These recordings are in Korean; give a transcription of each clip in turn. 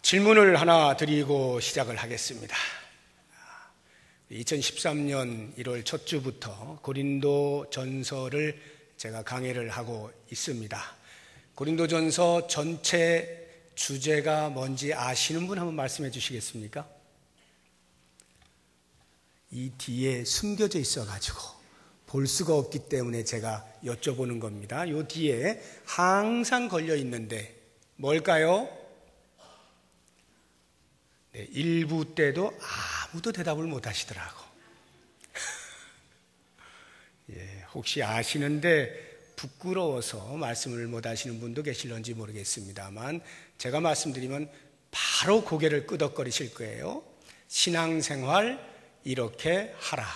질문을 하나 드리고 시작을 하겠습니다. 2013년 1월 첫 주부터 고린도 전서를 제가 강의를 하고 있습니다. 고린도 전서 전체 주제가 뭔지 아시는 분 한번 말씀해 주시겠습니까? 이 뒤에 숨겨져 있어가지고 볼 수가 없기 때문에 제가 여쭤보는 겁니다. 이 뒤에 항상 걸려 있는데 뭘까요? 네, 1부 때도 아무도 대답을 못 하시더라고. 예, 혹시 아시는데 부끄러워서 말씀을 못 하시는 분도 계실런지 모르겠습니다만 제가 말씀드리면 바로 고개를 끄덕거리실 거예요. 신앙생활 이렇게 하라.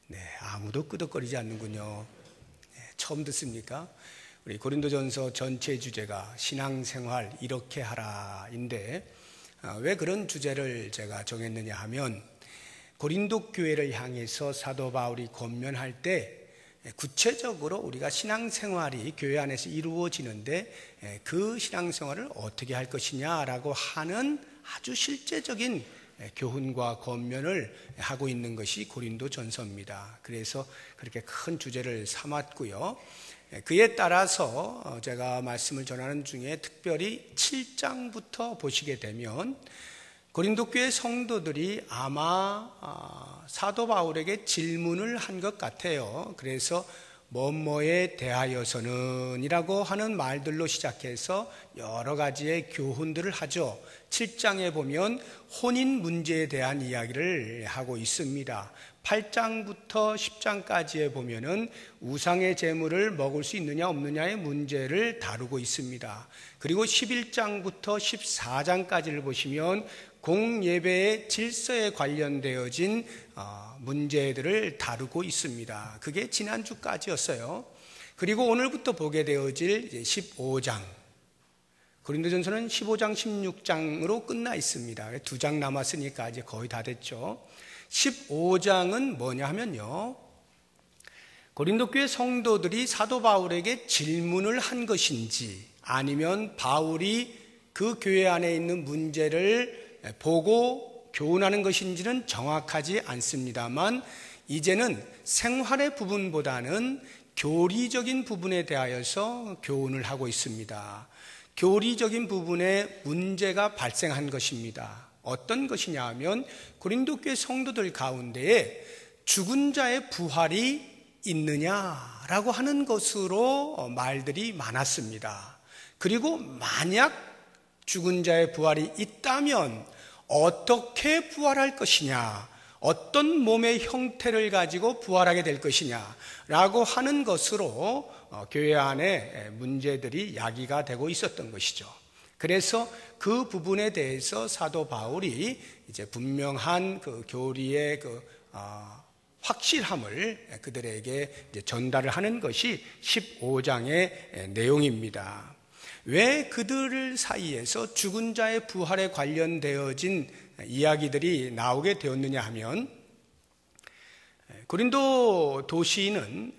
네, 아무도 끄덕거리지 않는군요. 네, 처음 듣습니까? 우리 고린도전서 전체 주제가 신앙생활 이렇게 하라인데 왜 그런 주제를 제가 정했느냐 하면 고린도 교회를 향해서 사도 바울이 권면할 때 구체적으로 우리가 신앙생활이 교회 안에서 이루어지는데 그 신앙생활을 어떻게 할 것이냐라고 하는 아주 실제적인 교훈과 권면을 하고 있는 것이 고린도 전서입니다. 그래서 그렇게 큰 주제를 삼았고요. 그에 따라서 제가 말씀을 전하는 중에 특별히 7장부터 보시게 되면 고린도 교회 성도들이 아마 사도 바울에게 질문을 한 것 같아요. 그래서 뭐뭐에 대하여서는 이라고 하는 말들로 시작해서 여러 가지의 교훈들을 하죠. 7장에 보면 혼인 문제에 대한 이야기를 하고 있습니다. 8장부터 10장까지에 보면은 우상의 제물을 먹을 수 있느냐 없느냐의 문제를 다루고 있습니다. 그리고 11장부터 14장까지를 보시면 공예배의 질서에 관련되어진 문제들을 다루고 있습니다. 그게 지난주까지였어요. 그리고 오늘부터 보게 되어질 15장. 고린도전서는 15장, 16장으로 끝나 있습니다. 2장 남았으니까 이제 거의 다 됐죠. 15장은 뭐냐 하면요, 고린도 교회 성도들이 사도 바울에게 질문을 한 것인지 아니면 바울이 그 교회 안에 있는 문제를 보고 교훈하는 것인지는 정확하지 않습니다만 이제는 생활의 부분보다는 교리적인 부분에 대하여서 교훈을 하고 있습니다. 교리적인 부분에 문제가 발생한 것입니다. 어떤 것이냐 하면 고린도 교회 성도들 가운데에 죽은 자의 부활이 있느냐라고 하는 것으로 말들이 많았습니다. 그리고 만약 죽은 자의 부활이 있다면 어떻게 부활할 것이냐, 어떤 몸의 형태를 가지고 부활하게 될 것이냐라고 하는 것으로 교회 안에 문제들이 야기가 되고 있었던 것이죠. 그래서 그 부분에 대해서 사도 바울이 이제 분명한 그 교리의 확실함을 그들에게 이제 전달을 하는 것이 15장의 내용입니다. 왜 그들 사이에서 죽은 자의 부활에 관련되어진 이야기들이 나오게 되었느냐 하면 고린도 도시는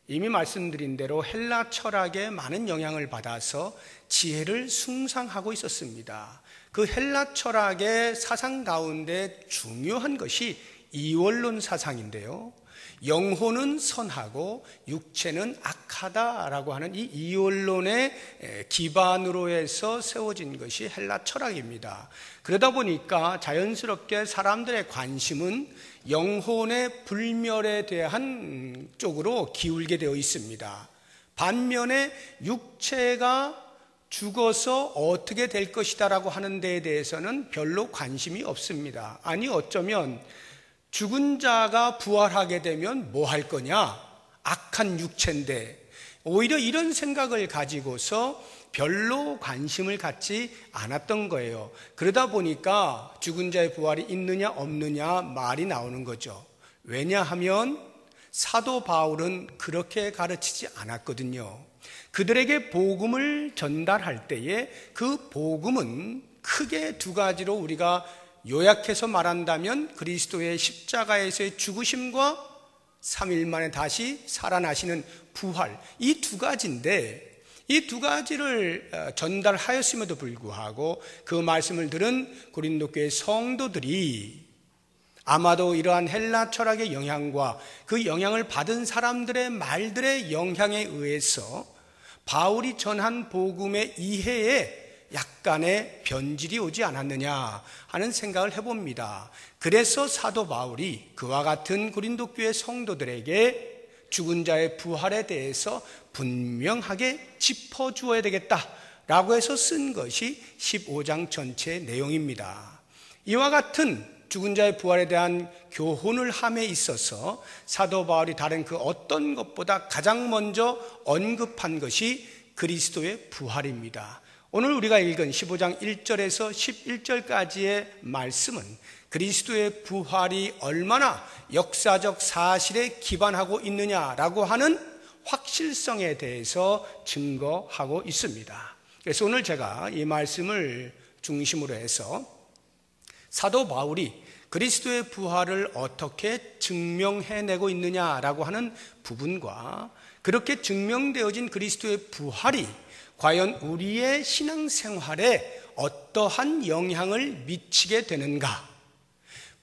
이미 말씀드린 대로 헬라 철학에 많은 영향을 받아서 지혜를 숭상하고 있었습니다. 그 헬라 철학의 사상 가운데 중요한 것이 이원론 사상인데요, 영혼은 선하고 육체는 악하다라고 하는 이 이원론의 기반으로 해서 세워진 것이 헬라 철학입니다. 그러다 보니까 자연스럽게 사람들의 관심은 영혼의 불멸에 대한 쪽으로 기울게 되어 있습니다. 반면에 육체가 죽어서 어떻게 될 것이다라고 하는 데에 대해서는 별로 관심이 없습니다. 아니 어쩌면 죽은 자가 부활하게 되면 뭐 할 거냐? 악한 육체인데 오히려 이런 생각을 가지고서 별로 관심을 갖지 않았던 거예요. 그러다 보니까 죽은 자의 부활이 있느냐 없느냐 말이 나오는 거죠. 왜냐하면 사도 바울은 그렇게 가르치지 않았거든요. 그들에게 복음을 전달할 때에 그 복음은 크게 두 가지로 우리가 요약해서 말한다면 그리스도의 십자가에서의 죽으심과 3일 만에 다시 살아나시는 부활, 이 두 가지인데 이 두 가지를 전달하였음에도 불구하고 그 말씀을 들은 고린도 교회 성도들이 아마도 이러한 헬라 철학의 영향과 그 영향을 받은 사람들의 말들의 영향에 의해서 바울이 전한 복음의 이해에 약간의 변질이 오지 않았느냐 하는 생각을 해봅니다. 그래서 사도 바울이 그와 같은 고린도 교회 성도들에게 죽은 자의 부활에 대해서 분명하게 짚어주어야 되겠다라고 해서 쓴 것이 15장 전체의 내용입니다. 이와 같은 죽은 자의 부활에 대한 교훈을 함에 있어서 사도 바울이 다른 그 어떤 것보다 가장 먼저 언급한 것이 그리스도의 부활입니다. 오늘 우리가 읽은 15장 1절에서 11절까지의 말씀은 그리스도의 부활이 얼마나 역사적 사실에 기반하고 있느냐라고 하는 확실성에 대해서 증거하고 있습니다. 그래서 오늘 제가 이 말씀을 중심으로 해서 사도 바울이 그리스도의 부활을 어떻게 증명해내고 있느냐라고 하는 부분과 그렇게 증명되어진 그리스도의 부활이 과연 우리의 신앙생활에 어떠한 영향을 미치게 되는가?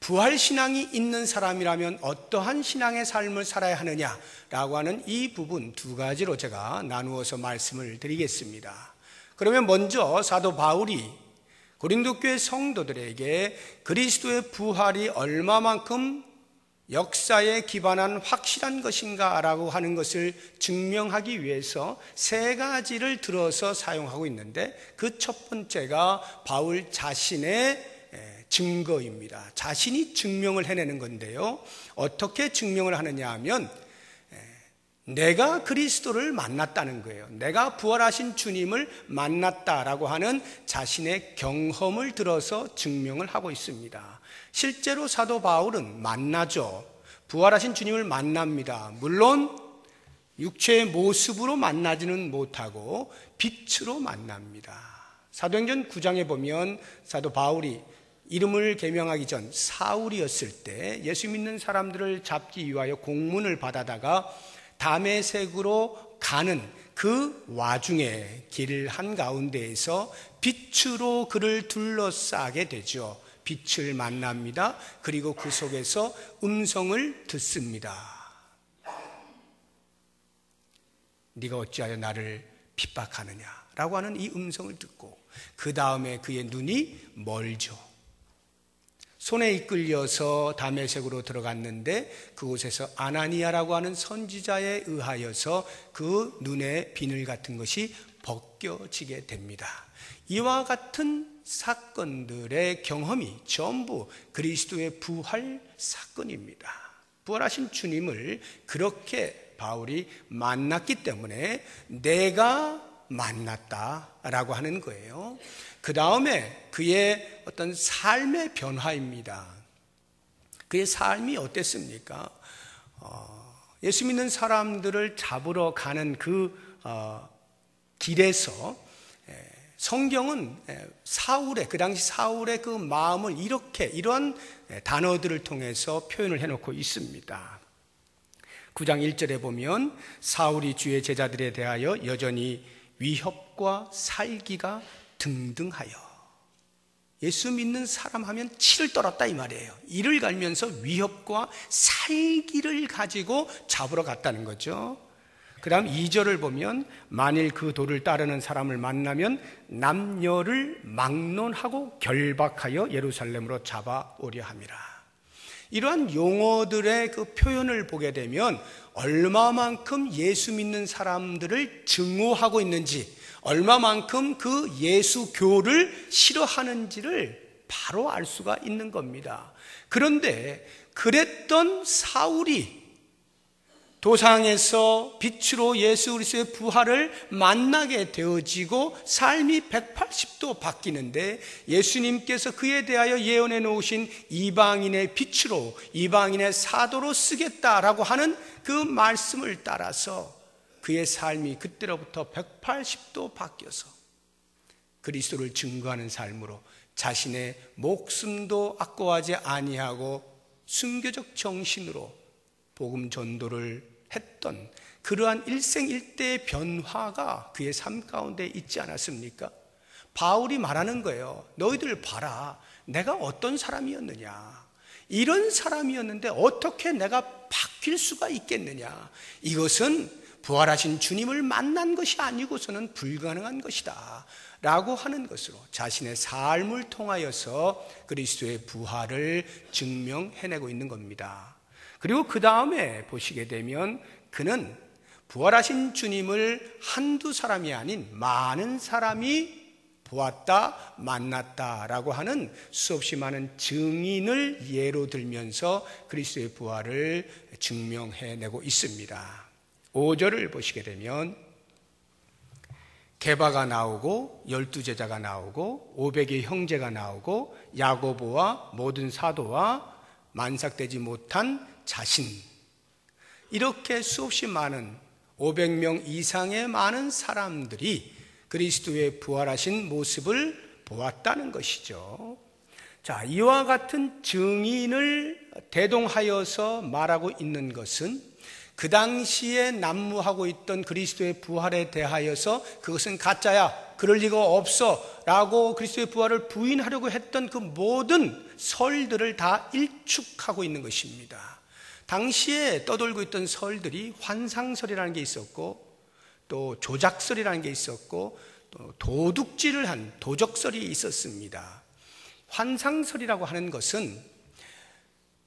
부활신앙이 있는 사람이라면 어떠한 신앙의 삶을 살아야 하느냐라고 하는 이 부분 두 가지로 제가 나누어서 말씀을 드리겠습니다. 그러면 먼저 사도 바울이 고린도 교회 성도들에게 그리스도의 부활이 얼마만큼 역사에 기반한 확실한 것인가라고 하는 것을 증명하기 위해서 세 가지를 들어서 사용하고 있는데 그 첫 번째가 바울 자신의 증거입니다. 자신이 증명을 해내는 건데요. 어떻게 증명을 하느냐 하면 내가 그리스도를 만났다는 거예요. 내가 부활하신 주님을 만났다라고 하는 자신의 경험을 들어서 증명을 하고 있습니다. 실제로 사도 바울은 만나죠. 부활하신 주님을 만납니다. 물론 육체의 모습으로 만나지는 못하고 빛으로 만납니다. 사도행전 9장에 보면 사도 바울이 이름을 개명하기 전 사울이었을 때 예수 믿는 사람들을 잡기 위하여 공문을 받아다가 다메섹으로 가는 그 와중에 길 한가운데에서 빛으로 그를 둘러싸게 되죠. 빛을 만납니다. 그리고 그 속에서 음성을 듣습니다. 네가 어찌하여 나를 핍박하느냐 라고 하는 이 음성을 듣고 그 다음에 그의 눈이 멀죠. 손에 이끌려서 다메섹으로 들어갔는데 그곳에서 아나니아라고 하는 선지자에 의하여서 그 눈의 비늘 같은 것이 벗겨지게 됩니다. 이와 같은 사건들의 경험이 전부 그리스도의 부활 사건입니다. 부활하신 주님을 그렇게 바울이 만났기 때문에 내가 만났다라고 하는 거예요. 그 다음에 그의 어떤 삶의 변화입니다. 그의 삶이 어땠습니까? 예수 믿는 사람들을 잡으러 가는 그 길에서 성경은 그 당시 사울의 그 마음을 이러한 단어들을 통해서 표현을 해놓고 있습니다. 9장 1절에 보면 사울이 주의 제자들에 대하여 여전히 위협과 살기가 등등하여 예수 믿는 사람 하면 치를 떨었다 이 말이에요. 이를 갈면서 위협과 살기를 가지고 잡으러 갔다는 거죠. 그 다음 2절을 보면 만일 그 도를 따르는 사람을 만나면 남녀를 막론하고 결박하여 예루살렘으로 잡아오려 함이라. 이러한 용어들의 그 표현을 보게 되면 얼마만큼 예수 믿는 사람들을 증오하고 있는지, 얼마만큼 그 예수교를 싫어하는지를 바로 알 수가 있는 겁니다. 그런데 그랬던 사울이 도상에서 빛으로 예수 그리스도의 부활을 만나게 되어지고 삶이 180도 바뀌는데 예수님께서 그에 대하여 예언해 놓으신 이방인의 빛으로 이방인의 사도로 쓰겠다라고 하는 그 말씀을 따라서 그의 삶이 그때로부터 180도 바뀌어서 그리스도를 증거하는 삶으로 자신의 목숨도 아까워하지 아니하고 순교적 정신으로 복음 전도를 했던 그러한 일생일대의 변화가 그의 삶 가운데 있지 않았습니까? 바울이 말하는 거예요. 너희들 봐라. 내가 어떤 사람이었느냐. 이런 사람이었는데 어떻게 내가 바뀔 수가 있겠느냐. 이것은 부활하신 주님을 만난 것이 아니고서는 불가능한 것이다 라고 하는 것으로 자신의 삶을 통하여서 그리스도의 부활을 증명해내고 있는 겁니다. 그리고 그 다음에 보시게 되면 그는 부활하신 주님을 한두 사람이 아닌 많은 사람이 보았다, 만났다라고 하는 수없이 많은 증인을 예로 들면서 그리스도의 부활을 증명해내고 있습니다. 5절을 보시게 되면 게바가 나오고 12제자가 나오고 500의 형제가 나오고 야고보와 모든 사도와 만삭되지 못한 자신, 이렇게 수없이 많은 500명 이상의 많은 사람들이 그리스도의 부활하신 모습을 보았다는 것이죠. 자, 이와 같은 증인을 대동하여서 말하고 있는 것은 그 당시에 난무하고 있던 그리스도의 부활에 대하여서 그것은 가짜야, 그럴 리가 없어 라고 그리스도의 부활을 부인하려고 했던 그 모든 설들을 다 일축하고 있는 것입니다. 당시에 떠돌고 있던 설들이 환상설이라는 게 있었고, 또 조작설이라는 게 있었고, 또 도둑질을 한 도적설이 있었습니다. 환상설이라고 하는 것은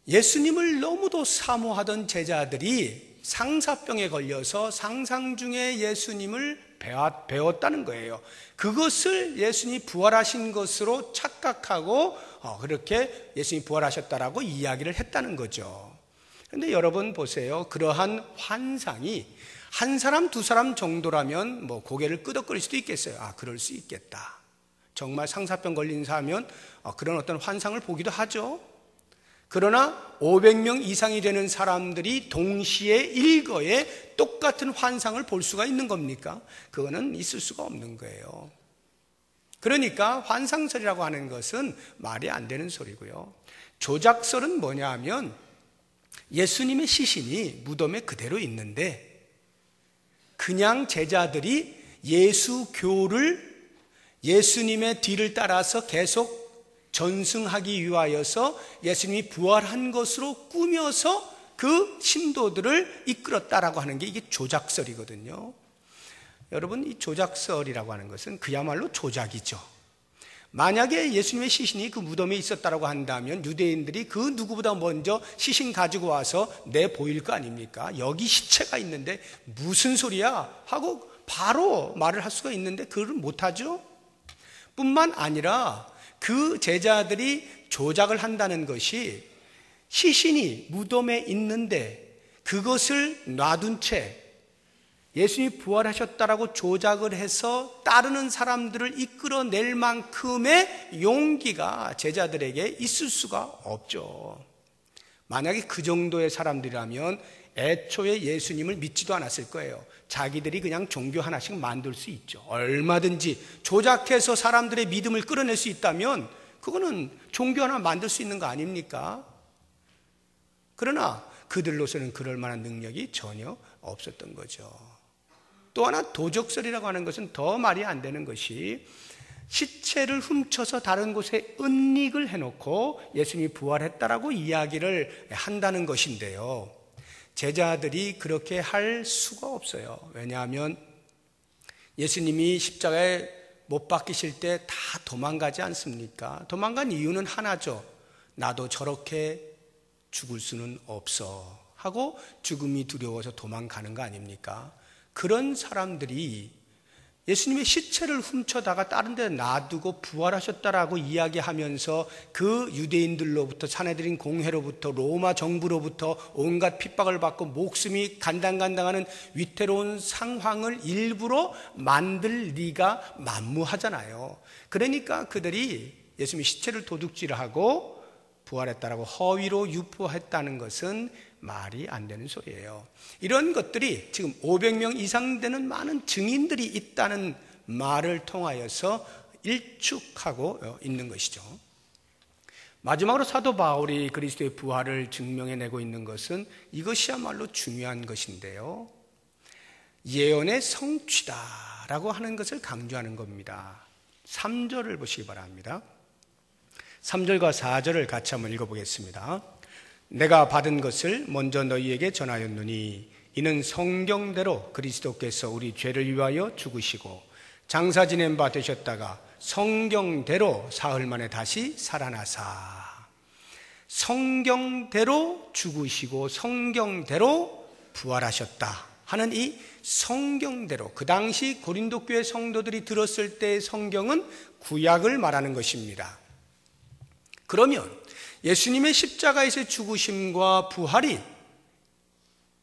예수님을 너무도 사모하던 제자들이 상사병에 걸려서 상상 중에 예수님을 배웠다는 거예요. 그것을 예수님이 부활하신 것으로 착각하고 그렇게 예수님이 부활하셨다라고 이야기를 했다는 거죠. 그런데 여러분 보세요. 그러한 환상이 한 사람, 두 사람 정도라면 뭐 고개를 끄덕거릴 수도 있겠어요. 아, 그럴 수 있겠다. 정말 상사병 걸린 사람이면 그런 어떤 환상을 보기도 하죠. 그러나 500명 이상이 되는 사람들이 동시에 일거에 똑같은 환상을 볼 수가 있는 겁니까? 그거는 있을 수가 없는 거예요. 그러니까 환상설이라고 하는 것은 말이 안 되는 소리고요. 조작설은 뭐냐 하면 예수님의 시신이 무덤에 그대로 있는데 그냥 제자들이 예수교를 예수님의 뒤를 따라서 계속 전승하기 위하여서 예수님이 부활한 것으로 꾸며서 그 신도들을 이끌었다라고 하는 게 이게 조작설이거든요. 여러분, 이 조작설이라고 하는 것은 그야말로 조작이죠. 만약에 예수님의 시신이 그 무덤에 있었다라고 한다면 유대인들이 그 누구보다 먼저 시신 가지고 와서 내보일 거 아닙니까? 여기 시체가 있는데 무슨 소리야? 하고 바로 말을 할 수가 있는데 그걸 못하죠. 뿐만 아니라 그 제자들이 조작을 한다는 것이 시신이 무덤에 있는데 그것을 놔둔 채 예수님이 부활하셨다라고 조작을 해서 따르는 사람들을 이끌어낼 만큼의 용기가 제자들에게 있을 수가 없죠. 만약에 그 정도의 사람들이라면 애초에 예수님을 믿지도 않았을 거예요. 자기들이 그냥 종교 하나씩 만들 수 있죠. 얼마든지 조작해서 사람들의 믿음을 끌어낼 수 있다면 그거는 종교 하나 만들 수 있는 거 아닙니까? 그러나 그들로서는 그럴 만한 능력이 전혀 없었던 거죠. 또 하나 도적설이라고 하는 것은 더 말이 안 되는 것이 시체를 훔쳐서 다른 곳에 은닉을 해놓고 예수님이 부활했다라고 이야기를 한다는 것인데요. 제자들이 그렇게 할 수가 없어요. 왜냐하면 예수님이 십자가에 못 박히실 때 다 도망가지 않습니까? 도망간 이유는 하나죠. 나도 저렇게 죽을 수는 없어 하고 죽음이 두려워서 도망가는 거 아닙니까? 그런 사람들이 예수님의 시체를 훔쳐다가 다른 데 놔두고 부활하셨다라고 이야기하면서 그 유대인들로부터 산헤드린 공회로부터 로마 정부로부터 온갖 핍박을 받고 목숨이 간당간당하는 위태로운 상황을 일부러 만들 리가 만무하잖아요. 그러니까 그들이 예수님의 시체를 도둑질하고 부활했다라고 허위로 유포했다는 것은 말이 안 되는 소리예요. 이런 것들이 지금 500명 이상 되는 많은 증인들이 있다는 말을 통하여서 일축하고 있는 것이죠. 마지막으로 사도 바울이 그리스도의 부활을 증명해내고 있는 것은 이것이야말로 중요한 것인데요, 예언의 성취다라고 하는 것을 강조하는 겁니다. 3절을 보시기 바랍니다. 3절과 4절을 같이 한번 읽어보겠습니다. 내가 받은 것을 먼저 너희에게 전하였노니 이는 성경대로 그리스도께서 우리 죄를 위하여 죽으시고 장사 지낸 바 되셨다가 성경대로 사흘 만에 다시 살아나사. 성경대로 죽으시고 성경대로 부활하셨다 하는 이 성경대로, 그 당시 고린도 교회 성도들이 들었을 때의 성경은 구약을 말하는 것입니다. 그러면 예수님의 십자가에서 죽으심과 부활이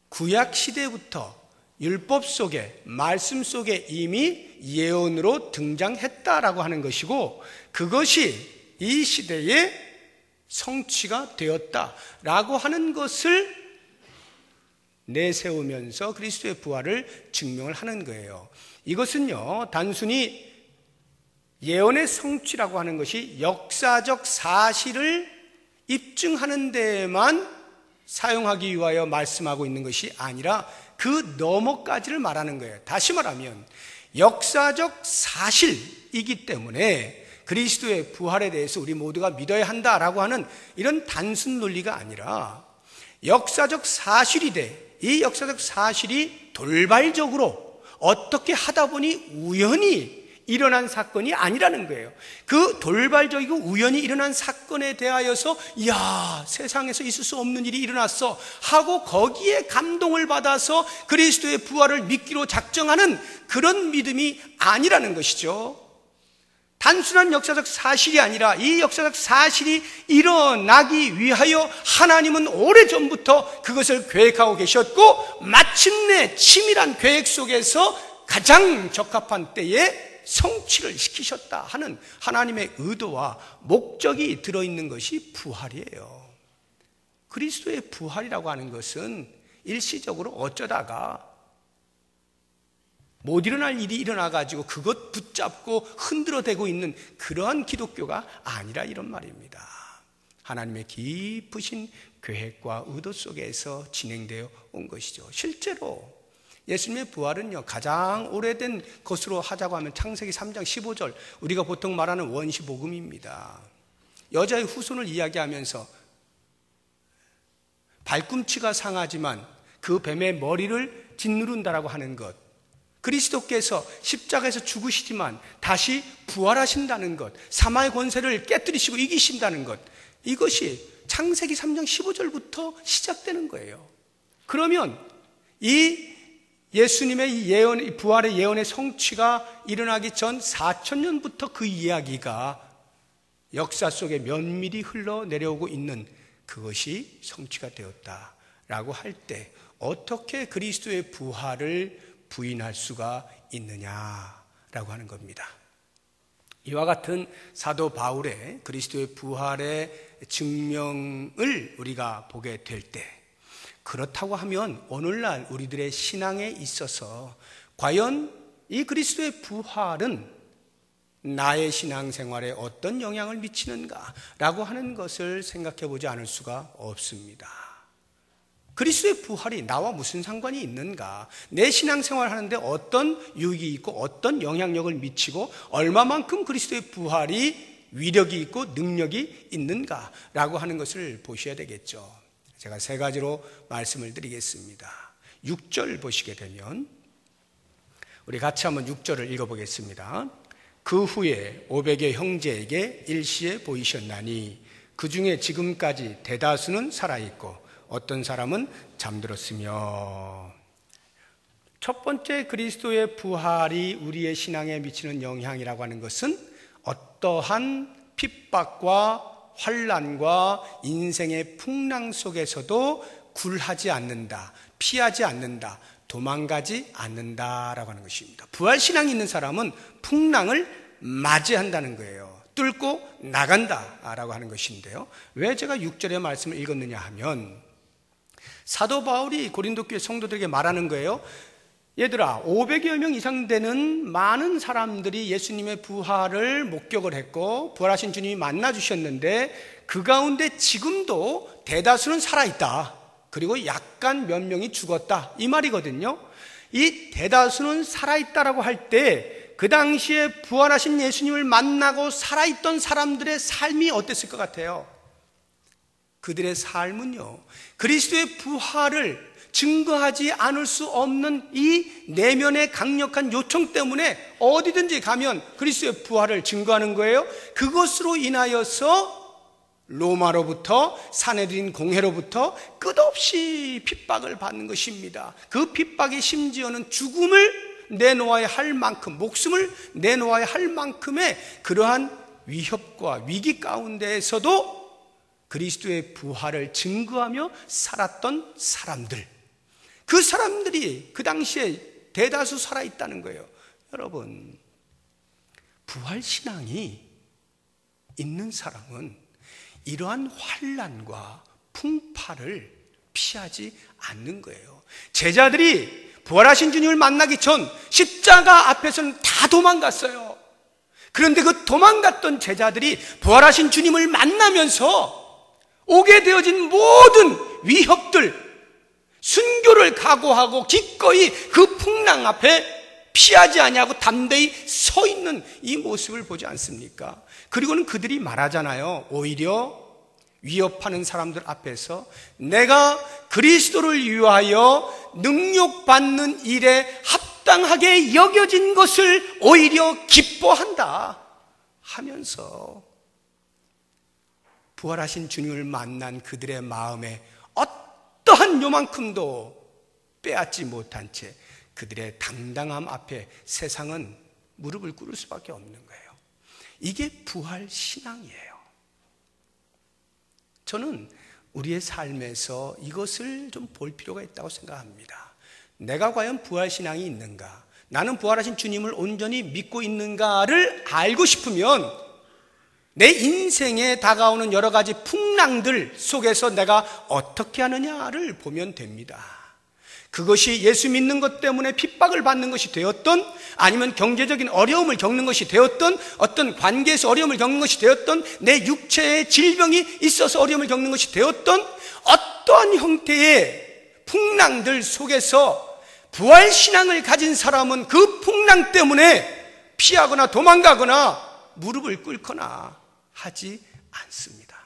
구약 시대부터 율법 속에, 말씀 속에 이미 예언으로 등장했다라고 하는 것이고, 그것이 이 시대에 성취가 되었다라고 하는 것을 내세우면서 그리스도의 부활을 증명을 하는 거예요. 이것은요, 단순히 예언의 성취라고 하는 것이 역사적 사실을 입증하는 데에만 사용하기 위하여 말씀하고 있는 것이 아니라 그 너머까지를 말하는 거예요. 다시 말하면 역사적 사실이기 때문에 그리스도의 부활에 대해서 우리 모두가 믿어야 한다라고 하는 이런 단순 논리가 아니라 역사적 사실이 이 역사적 사실이 돌발적으로 어떻게 하다 보니 우연히 일어난 사건이 아니라는 거예요. 그 돌발적이고 우연히 일어난 사건에 대하여서 이야, 세상에서 있을 수 없는 일이 일어났어 하고 거기에 감동을 받아서 그리스도의 부활을 믿기로 작정하는 그런 믿음이 아니라는 것이죠. 단순한 역사적 사실이 아니라 이 역사적 사실이 일어나기 위하여 하나님은 오래전부터 그것을 계획하고 계셨고, 마침내 치밀한 계획 속에서 가장 적합한 때에 성취를 시키셨다 하는 하나님의 의도와 목적이 들어있는 것이 부활이에요. 그리스도의 부활이라고 하는 것은 일시적으로 어쩌다가 못 일어날 일이 일어나가지고 그것 붙잡고 흔들어대고 있는 그러한 기독교가 아니라 이런 말입니다. 하나님의 깊으신 계획과 의도 속에서 진행되어 온 것이죠. 실제로 예수님의 부활은요, 가장 오래된 것으로 하자고 하면 창세기 3장 15절, 우리가 보통 말하는 원시복음입니다. 여자의 후손을 이야기하면서 발꿈치가 상하지만 그 뱀의 머리를 짓누른다라고 하는 것, 그리스도께서 십자가에서 죽으시지만 다시 부활하신다는 것, 사마의 권세를 깨뜨리시고 이기신다는 것, 이것이 창세기 3장 15절부터 시작되는 거예요. 그러면 이 예수님의 이 예언, 이 부활의 예언의 성취가 일어나기 전 4,000년부터 그 이야기가 역사 속에 면밀히 흘러내려오고 있는 그것이 성취가 되었다라고 할 때 어떻게 그리스도의 부활을 부인할 수가 있느냐라고 하는 겁니다. 이와 같은 사도 바울의 그리스도의 부활의 증명을 우리가 보게 될 때, 그렇다고 하면 오늘날 우리들의 신앙에 있어서 과연 이 그리스도의 부활은 나의 신앙생활에 어떤 영향을 미치는가라고 하는 것을 생각해 보지 않을 수가 없습니다. 그리스도의 부활이 나와 무슨 상관이 있는가? 내 신앙생활 하는데 어떤 유익이 있고 어떤 영향력을 미치고 얼마만큼 그리스도의 부활이 위력이 있고 능력이 있는가라고 하는 것을 보셔야 되겠죠. 제가 세 가지로 말씀을 드리겠습니다. 6절 보시게 되면 우리 같이 한번 6절을 읽어보겠습니다. 그 후에 500의 형제에게 일시에 보이셨나니 그 중에 지금까지 대다수는 살아있고 어떤 사람은 잠들었으며. 첫 번째 그리스도의 부활이 우리의 신앙에 미치는 영향이라고 하는 것은 어떠한 핍박과 환난과 인생의 풍랑 속에서도 굴하지 않는다, 피하지 않는다, 도망가지 않는다라고 하는 것입니다. 부활신앙이 있는 사람은 풍랑을 맞이한다는 거예요. 뚫고 나간다라고 하는 것인데요, 왜 제가 6절의 말씀을 읽었느냐 하면 사도 바울이 고린도 교회 성도들에게 말하는 거예요. 얘들아, 500여 명 이상 되는 많은 사람들이 예수님의 부활을 목격을 했고 부활하신 주님이 만나주셨는데 그 가운데 지금도 대다수는 살아있다. 그리고 약간 몇 명이 죽었다. 이 말이거든요. 이 대다수는 살아있다라고 할 때 그 당시에 부활하신 예수님을 만나고 살아있던 사람들의 삶이 어땠을 것 같아요? 그들의 삶은요, 그리스도의 부활을 증거하지 않을 수 없는 이 내면의 강력한 요청 때문에 어디든지 가면 그리스도의 부활을 증거하는 거예요. 그것으로 인하여서 로마로부터 사내들인 공회로부터 끝없이 핍박을 받는 것입니다. 그 핍박이 심지어는 죽음을 내놓아야 할 만큼, 목숨을 내놓아야 할 만큼의 그러한 위협과 위기 가운데에서도 그리스도의 부활을 증거하며 살았던 사람들, 그 사람들이 그 당시에 대다수 살아있다는 거예요. 여러분, 부활신앙이 있는 사람은 이러한 환난과 풍파를 피하지 않는 거예요. 제자들이 부활하신 주님을 만나기 전 십자가 앞에서는 다 도망갔어요. 그런데 그 도망갔던 제자들이 부활하신 주님을 만나면서 오게 되어진 모든 위협들, 순교를 각오하고 기꺼이 그 풍랑 앞에 피하지 아니하고 담대히 서 있는 이 모습을 보지 않습니까? 그리고는 그들이 말하잖아요. 오히려 위협하는 사람들 앞에서 내가 그리스도를 위하여 능욕받는 일에 합당하게 여겨진 것을 오히려 기뻐한다 하면서 부활하신 주님을 만난 그들의 마음에 어떠한 요만큼도 빼앗지 못한 채 그들의 당당함 앞에 세상은 무릎을 꿇을 수밖에 없는 거예요. 이게 부활 신앙이에요. 저는 우리의 삶에서 이것을 좀 볼 필요가 있다고 생각합니다. 내가 과연 부활 신앙이 있는가? 나는 부활하신 주님을 온전히 믿고 있는가를 알고 싶으면 내 인생에 다가오는 여러 가지 풍랑들 속에서 내가 어떻게 하느냐를 보면 됩니다. 그것이 예수 믿는 것 때문에 핍박을 받는 것이 되었던, 아니면 경제적인 어려움을 겪는 것이 되었던, 어떤 관계에서 어려움을 겪는 것이 되었던, 내 육체에 질병이 있어서 어려움을 겪는 것이 되었던 어떠한 형태의 풍랑들 속에서 부활신앙을 가진 사람은 그 풍랑 때문에 피하거나 도망가거나 무릎을 꿇거나 하지 않습니다.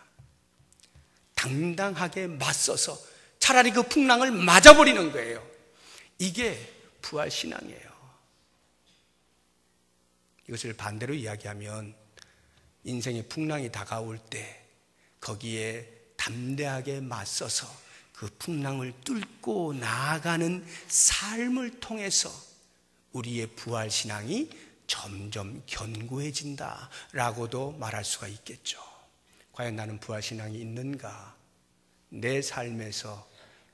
당당하게 맞서서 차라리 그 풍랑을 맞아버리는 거예요. 이게 부활신앙이에요. 이것을 반대로 이야기하면 인생의 풍랑이 다가올 때 거기에 담대하게 맞서서 그 풍랑을 뚫고 나아가는 삶을 통해서 우리의 부활신앙이 점점 견고해진다라고도 말할 수가 있겠죠. 과연 나는 부활신앙이 있는가? 내 삶에서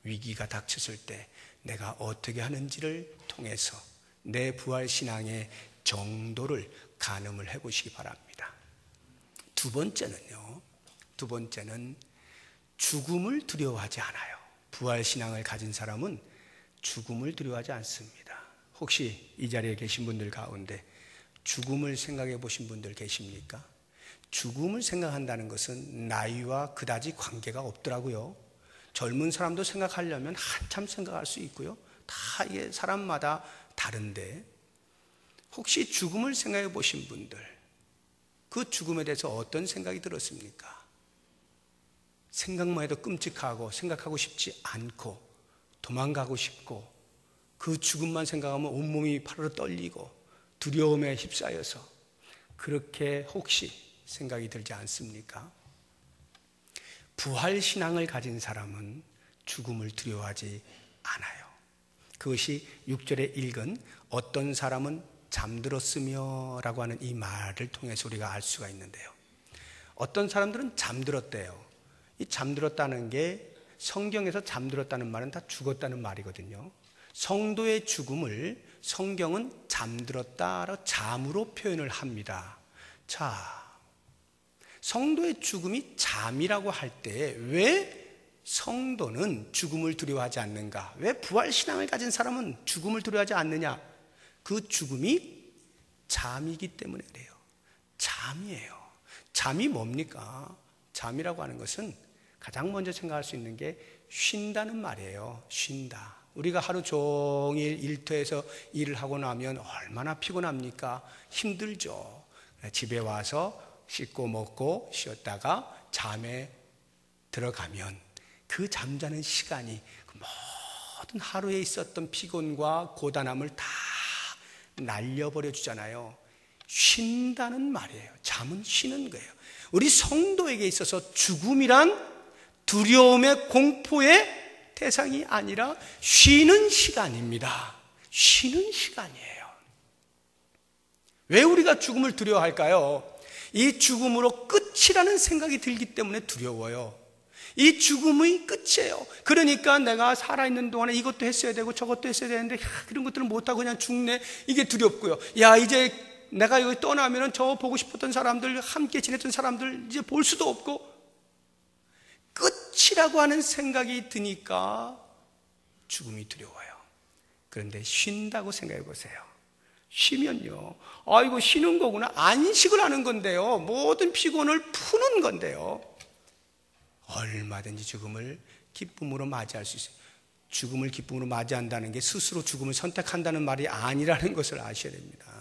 위기가 닥쳤을 때 내가 어떻게 하는지를 통해서 내 부활신앙의 정도를 가늠을 해보시기 바랍니다. 두 번째는 죽음을 두려워하지 않아요. 부활신앙을 가진 사람은 죽음을 두려워하지 않습니다. 혹시 이 자리에 계신 분들 가운데 죽음을 생각해 보신 분들 계십니까? 죽음을 생각한다는 것은 나이와 그다지 관계가 없더라고요. 젊은 사람도 생각하려면 한참 생각할 수 있고요. 다 이게 사람마다 다른데, 혹시 죽음을 생각해 보신 분들, 그 죽음에 대해서 어떤 생각이 들었습니까? 생각만 해도 끔찍하고 생각하고 싶지 않고 도망가고 싶고, 그 죽음만 생각하면 온몸이 파르르 떨리고 두려움에 휩싸여서 그렇게 혹시 생각이 들지 않습니까? 부활신앙을 가진 사람은 죽음을 두려워하지 않아요. 그것이 6절에 읽은 어떤 사람은 잠들었으며 라고 하는 이 말을 통해서 우리가 알 수가 있는데요. 어떤 사람들은 잠들었대요. 이 잠들었다는 게 성경에서 잠들었다는 말은 다 죽었다는 말이거든요. 성도의 죽음을 성경은 잠들었다, 잠으로 표현을 합니다. 자, 성도의 죽음이 잠이라고 할 때 왜 성도는 죽음을 두려워하지 않는가? 왜 부활신앙을 가진 사람은 죽음을 두려워하지 않느냐? 그 죽음이 잠이기 때문에 그래요. 잠이에요. 잠이 뭡니까? 잠이라고 하는 것은 가장 먼저 생각할 수 있는 게 쉰다는 말이에요. 쉰다. 우리가 하루 종일 일터에서 일을 하고 나면 얼마나 피곤합니까? 힘들죠. 집에 와서 씻고 먹고 쉬었다가 잠에 들어가면 그 잠자는 시간이 모든 하루에 있었던 피곤과 고단함을 다 날려버려 주잖아요. 쉰다는 말이에요. 잠은 쉬는 거예요. 우리 성도에게 있어서 죽음이란 두려움의 공포의 대상이 아니라 쉬는 시간입니다. 쉬는 시간이에요. 왜 우리가 죽음을 두려워할까요? 이 죽음으로 끝이라는 생각이 들기 때문에 두려워요. 이 죽음의 끝이에요. 그러니까 내가 살아있는 동안에 이것도 했어야 되고 저것도 했어야 되는데 그런 것들을 못하고 그냥 죽네. 이게 두렵고요. 야, 이제 내가 여기 떠나면 저 보고 싶었던 사람들, 함께 지냈던 사람들 이제 볼 수도 없고, 끝이라고 하는 생각이 드니까 죽음이 두려워요. 그런데 쉰다고 생각해 보세요. 쉬면요, 이거 쉬는 거구나. 안식을 하는 건데요. 모든 피곤을 푸는 건데요. 얼마든지 죽음을 기쁨으로 맞이할 수 있어요. 죽음을 기쁨으로 맞이한다는 게 스스로 죽음을 선택한다는 말이 아니라는 것을 아셔야 됩니다.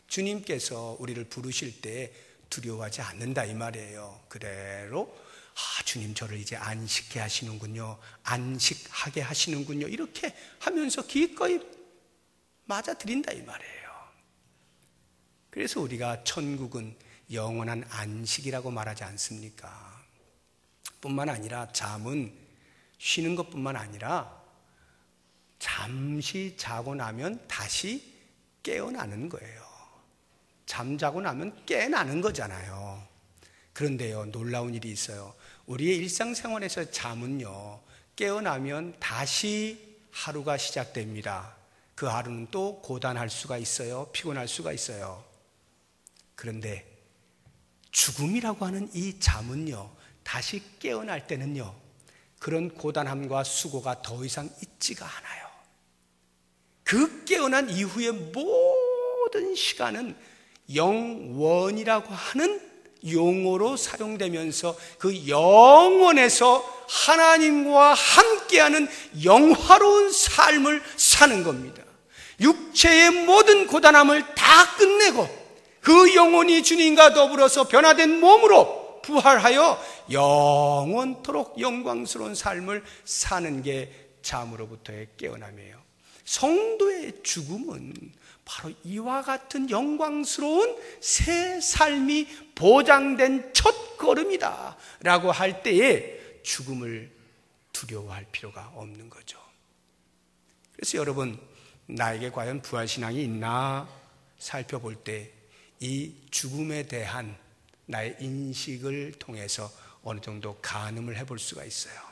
주님께서 우리를 부르실 때 두려워하지 않는다 이 말이에요. 그대로 주님 저를 이제 안식해 하시는군요. 안식하게 하시는군요. 이렇게 하면서 기꺼이 맞아들인다 이 말이에요. 그래서 우리가 천국은 영원한 안식이라고 말하지 않습니까? 뿐만 아니라 잠은 쉬는 것뿐만 아니라 잠시 자고 나면 다시 깨어나는 거예요. 잠자고 나면 깨어나는 거잖아요. 그런데요, 놀라운 일이 있어요. 우리의 일상생활에서 잠은요, 깨어나면 다시 하루가 시작됩니다. 그 하루는 또 고단할 수가 있어요. 피곤할 수가 있어요. 그런데 죽음이라고 하는 이 잠은요, 다시 깨어날 때는요, 그런 고단함과 수고가 더 이상 있지가 않아요. 그 깨어난 이후의 모든 시간은 영원이라고 하는 용어로 사용되면서 그 영원에서 하나님과 함께하는 영화로운 삶을 사는 겁니다. 육체의 모든 고단함을 다 끝내고 그 영혼이 주님과 더불어서 변화된 몸으로 부활하여 영원토록 영광스러운 삶을 사는 게 잠으로부터의 깨어남이에요. 성도의 죽음은 바로 이와 같은 영광스러운 새 삶이 보장된 첫 걸음이다 라고 할 때에 죽음을 두려워할 필요가 없는 거죠. 그래서 여러분, 나에게 과연 부활신앙이 있나 살펴볼 때 이 죽음에 대한 나의 인식을 통해서 어느 정도 가늠을 해볼 수가 있어요.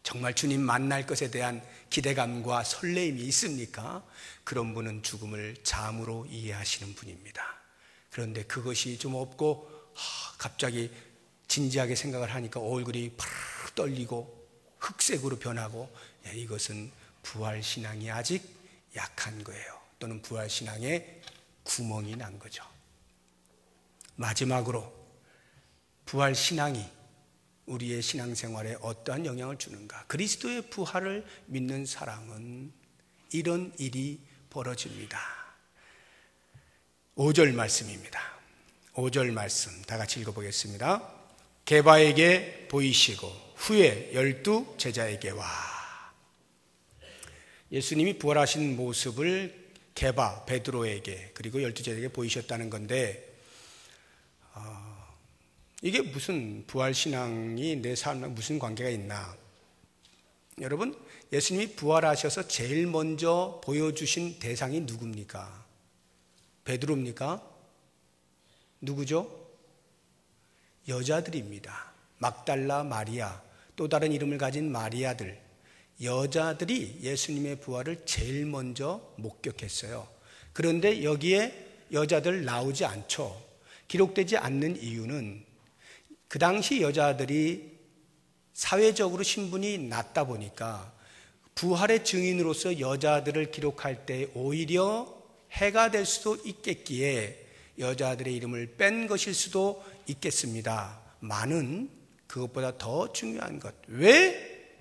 정말 주님 만날 것에 대한 기대감과 설레임이 있습니까? 그런 분은 죽음을 잠으로 이해하시는 분입니다. 그런데 그것이 좀 없고 갑자기 진지하게 생각을 하니까 얼굴이 파르르 떨리고 흑색으로 변하고, 이것은 부활신앙이 아직 약한 거예요. 또는 부활신앙에 구멍이 난 거죠. 마지막으로 부활신앙이 우리의 신앙생활에 어떠한 영향을 주는가? 그리스도의 부활을 믿는 사람은 이런 일이 벌어집니다. 5절 말씀입니다. 5절 말씀 다 같이 읽어보겠습니다. 게바에게 보이시고 후에 12 제자에게 와. 예수님이 부활하신 모습을 게바, 베드로에게 그리고 12 제자에게 보이셨다는 건데, 이게 무슨 부활신앙이 내 삶과 무슨 관계가 있나? 여러분, 예수님이 부활하셔서 제일 먼저 보여주신 대상이 누굽니까? 베드로입니까? 누구죠? 여자들입니다. 막달라 마리아, 또 다른 이름을 가진 마리아들, 여자들이 예수님의 부활을 제일 먼저 목격했어요. 그런데 여기에 여자들 나오지 않죠. 기록되지 않는 이유는 그 당시 여자들이 사회적으로 신분이 낮다 보니까 부활의 증인으로서 여자들을 기록할 때 오히려 해가 될 수도 있겠기에 여자들의 이름을 뺀 것일 수도 있겠습니다. 많은 그것보다 더 중요한 것, 왜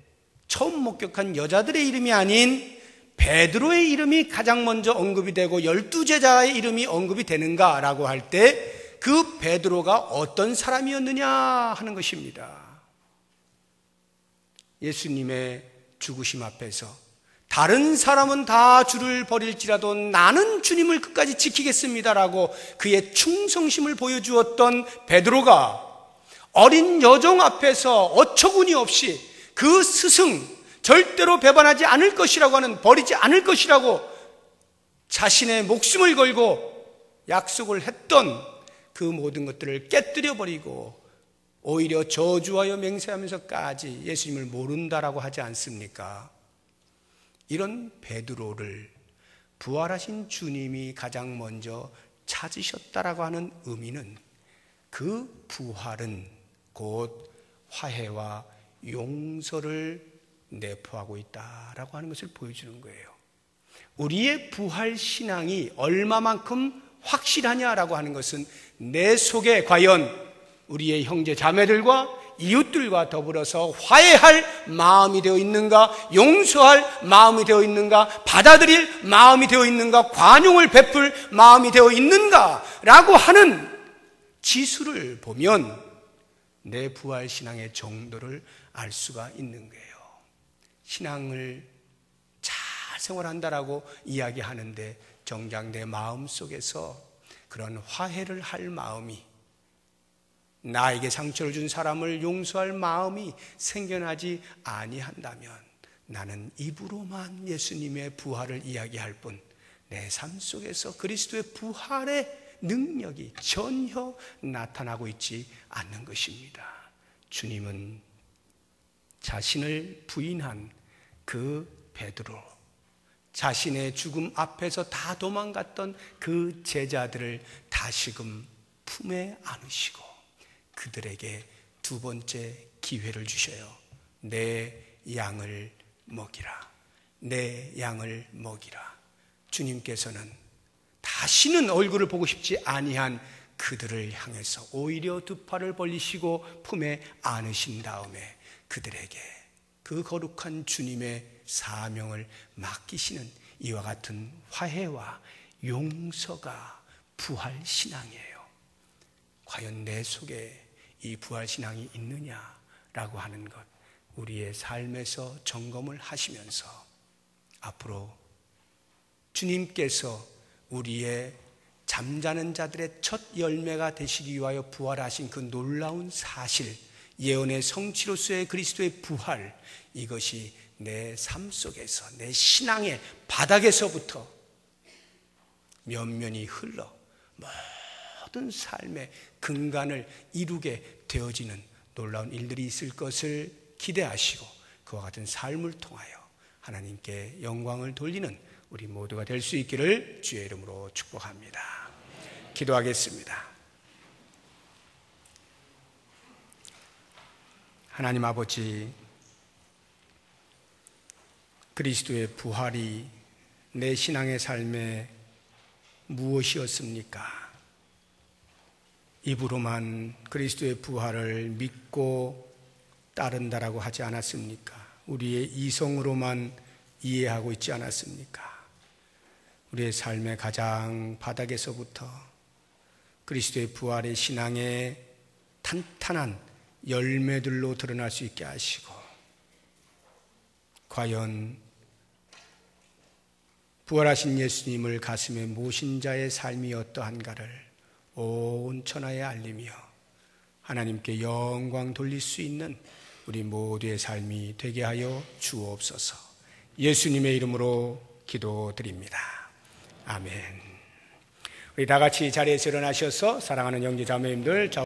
처음 목격한 여자들의 이름이 아닌 베드로의 이름이 가장 먼저 언급이 되고 12제자의 이름이 언급이 되는가라고 할 때 그 베드로가 어떤 사람이었느냐 하는 것입니다. 예수님의 죽으심 앞에서 다른 사람은 다 주를 버릴지라도 나는 주님을 끝까지 지키겠습니다라고 그의 충성심을 보여주었던 베드로가 어린 여종 앞에서 어처구니 없이 그 스승 절대로 배반하지 않을 것이라고 하는, 버리지 않을 것이라고 자신의 목숨을 걸고 약속을 했던 그 모든 것들을 깨뜨려 버리고 오히려 저주하여 맹세하면서까지 예수님을 모른다라고 하지 않습니까? 이런 베드로를 부활하신 주님이 가장 먼저 찾으셨다라고 하는 의미는 그 부활은 곧 화해와 용서를 내포하고 있다라고 하는 것을 보여주는 거예요. 우리의 부활 신앙이 얼마만큼 확실하냐라고 하는 것은 내 속에 과연 우리의 형제 자매들과 이웃들과 더불어서 화해할 마음이 되어 있는가, 용서할 마음이 되어 있는가, 받아들일 마음이 되어 있는가, 관용을 베풀 마음이 되어 있는가라고 하는 지수를 보면 내 부활 신앙의 정도를 알 수가 있는 거예요. 신앙을 잘 생활한다라고 이야기하는데 정작 내 마음 속에서 그런 화해를 할 마음이, 나에게 상처를 준 사람을 용서할 마음이 생겨나지 아니한다면 나는 입으로만 예수님의 부활을 이야기할 뿐 내 삶 속에서 그리스도의 부활의 능력이 전혀 나타나고 있지 않는 것입니다. 주님은 자신을 부인한 그 베드로, 자신의 죽음 앞에서 다 도망갔던 그 제자들을 다시금 품에 안으시고 그들에게 두 번째 기회를 주셔요. 내 양을 먹이라. 내 양을 먹이라. 주님께서는 다시는 얼굴을 보고 싶지 아니한 그들을 향해서 오히려 두 팔을 벌리시고 품에 안으신 다음에 그들에게 그 거룩한 주님의 사명을 맡기시는 이와 같은 화해와 용서가 부활신앙이에요. 과연 내 속에 이 부활신앙이 있느냐라고 하는 것, 우리의 삶에서 점검을 하시면서 앞으로 주님께서 우리의 잠자는 자들의 첫 열매가 되시기 위하여 부활하신 그 놀라운 사실, 예언의 성취로서의 그리스도의 부활, 이것이 내 삶 속에서, 내 신앙의 바닥에서부터 면면이 흘러 모든 삶의 근간을 이루게 되어지는 놀라운 일들이 있을 것을 기대하시고 그와 같은 삶을 통하여 하나님께 영광을 돌리는 우리 모두가 될 수 있기를 주의 이름으로 축복합니다. 기도하겠습니다. 하나님 아버지, 그리스도의 부활이 내 신앙의 삶에 무엇이었습니까? 입으로만 그리스도의 부활을 믿고 따른다라고 하지 않았습니까? 우리의 이성으로만 이해하고 있지 않았습니까? 우리의 삶의 가장 바닥에서부터 그리스도의 부활의 신앙의 탄탄한 열매들로 드러날 수 있게 하시고, 과연 부활하신 예수님을 가슴에 모신 자의 삶이 어떠한가를 온 천하에 알리며 하나님께 영광 돌릴 수 있는 우리 모두의 삶이 되게 하여 주옵소서. 예수님의 이름으로 기도드립니다. 아멘. 우리 다 같이 자리에서 일어나셔서 사랑하는 형제 자매님들